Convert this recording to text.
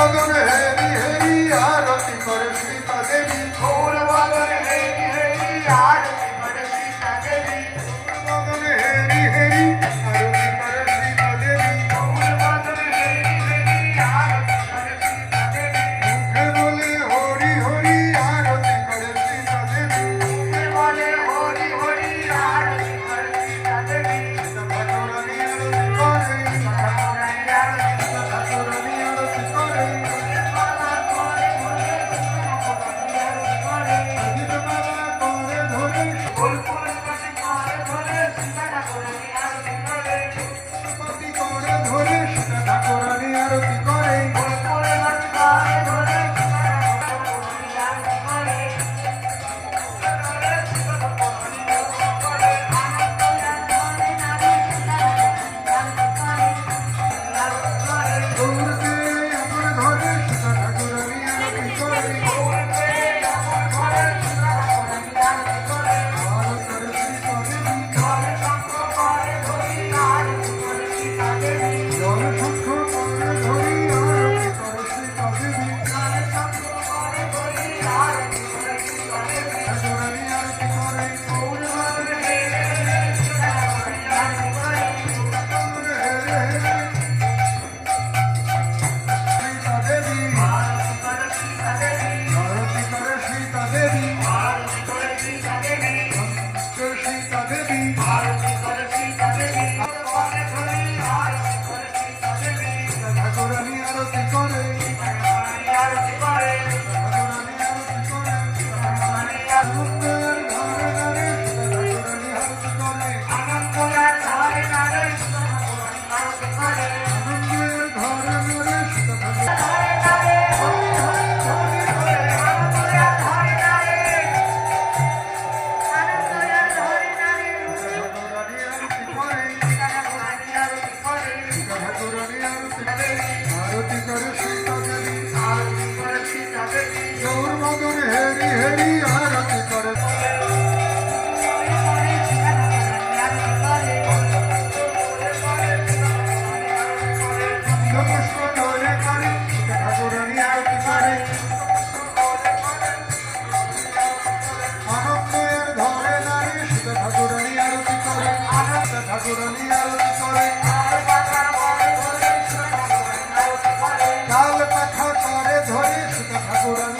বদনে হেরি হেরি আরতি করে সীতা দেবী গৌর বদনে হেরি হেরি আরতি করে সীতা দেবী বদনে হেরি হেরি আরতি করে সীতা দেবী গৌর বদনে হেরি হেরি আরতি করে সীতা দেবী মুখে বলে হরি হরি আরতি করে সীতা দেবী মুখে বলে হরি হরি আরতি করে সীতা দেবী সীতা ঠাকুরানী আরতি করে ঠাকুরানী আরতি সীতা ঠাকুরানী আরতি করে মালা করে ধরে অজিত মালা করে ধরে ফুলফুল পাতি করে ধরে সীতা ঠাকুরানী আরতি করে পাতি করে ধরে সীতা ঠাকুরানী আরতি করে ফুলফুল পাতি করে ধরে সীতা ঠাকুরানী আরতি করে গৌরকে আমার ধরে সীতা ঠাকুরানী আরতি করে ভারতের সীতা দেবী জল শঙ্খ করে ধরি আরতি করে সীতা দেবী ঠাকুরানী আরতি করে সীতা দেবী আরতি করে সীতা দেবী সীতা দেবী ঠাকুরানী আরতি করে ঠাকুরানী আরতি করে আনন্দের ধারে ধারে সীতা ঠাকুরানী আনন্দের ধারে ধারে সীতা ঠাকুরানী ঠাকুরানী আরতি করে সীতা ঠাকুরানী আরতি করে সীতা দেবী গৌর মদন হেরি হেরি আরতি করে পুষ্প ধরে করে সীতা ঠাকুরানী আরতি করে আনন্দের ধরে নারী সীতা ঠাকুরানী আরতি করে সীতা ঠাকুরানী আরতি করে কাল পাখা করে ধরে সীতা ঠাকুরানী